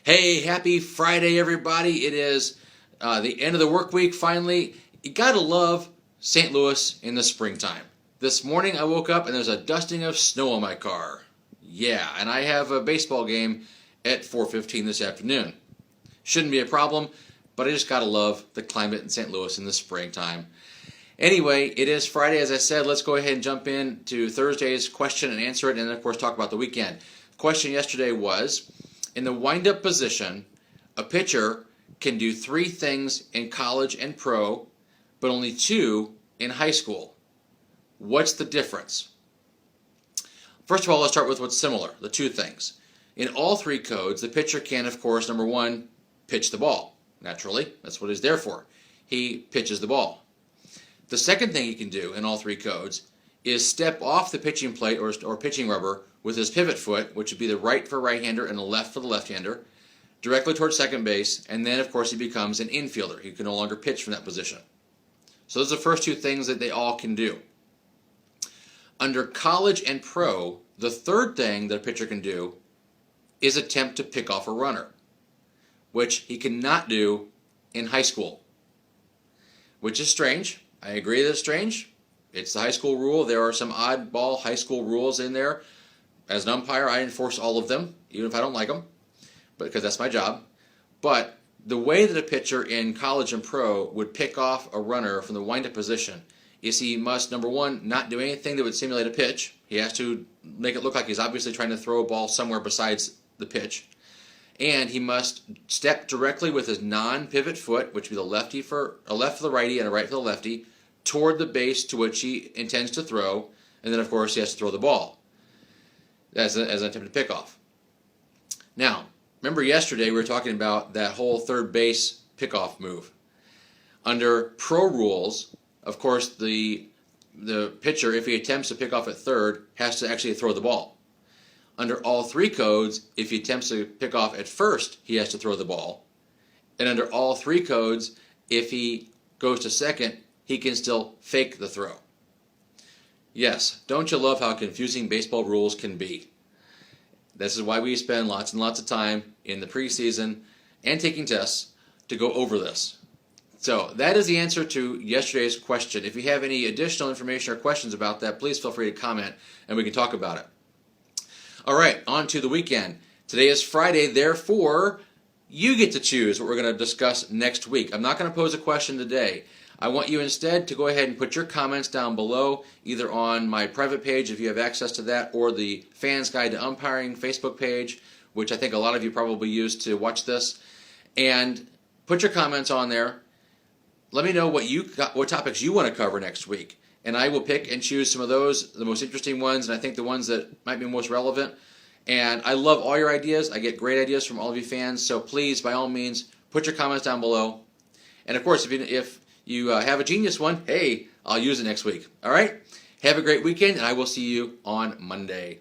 Hey, happy Friday, everybody. It is the end of the work week finally. You gotta love St. Louis in the springtime. This morning I woke up and there's a dusting of snow on my car. Yeah, and I have a baseball game at 4:15 this afternoon. Shouldn't be a problem, but I just gotta love the climate in St. Louis in the springtime. Anyway, it is Friday, as I said. Let's go ahead and jump into Thursday's question and answer it, and then, of course, talk about the weekend. The question yesterday was, in the wind-up position, a pitcher can do 3 things in college and pro, but only 2 in high school. What's the difference? First of all, let's start with what's similar, the 2 things. In all 3 codes, the pitcher can, of course, number 1, pitch the ball. Naturally, that's what he's there for. He pitches the ball. The second thing he can do in all 3 codes is step off the pitching plate or pitching rubber with his pivot foot, which would be the right for right-hander and the left for the left-hander, directly towards second base, and then, of course, he becomes an infielder. He can no longer pitch from that position. So those are the first 2 things that they all can do. Under college and pro, the third thing that a pitcher can do is attempt to pick off a runner, which he cannot do in high school, which is strange. I agree that it's strange. It's the high school rule. There are some oddball high school rules in there. As an umpire, I enforce all of them, even if I don't like them, because that's my job. But the way that a pitcher in college and pro would pick off a runner from the wind-up position is he must, number 1, not do anything that would simulate a pitch. He has to make it look like he's obviously trying to throw a ball somewhere besides the pitch. And he must step directly with his non-pivot foot, which would be the lefty for a left for the righty and a right for the lefty, toward the base to which he intends to throw, and then, of course, he has to throw the ball as an attempted pickoff. Now, remember yesterday we were talking about that whole third base pickoff move. Under pro rules, of course, the pitcher, if he attempts to pick off at third, has to actually throw the ball. Under all 3 codes, if he attempts to pick off at first, he has to throw the ball. And under all 3 codes, if he goes to second, he can still fake the throw. Yes, don't you love how confusing baseball rules can be? This is why we spend lots and lots of time in the preseason and taking tests to go over this. So that is the answer to yesterday's question. If you have any additional information or questions about that, please feel free to comment and we can talk about it. All right, on to the weekend. Today is Friday, therefore, you get to choose what we're going to discuss next week. I'm not going to pose a question today. I want you instead to go ahead and put your comments down below, either on my private page if you have access to that, or the Fans Guide to Umpiring Facebook page, which I think a lot of you probably use to watch this. And put your comments on there. Let me know what topics you want to cover next week. And I will pick and choose some of those, the most interesting ones, and I think the ones that might be most relevant. And I love all your ideas. I get great ideas from all of you fans. So please, by all means, put your comments down below. And of course, if you have a genius one, hey, I'll use it next week. All right? Have a great weekend, and I will see you on Monday.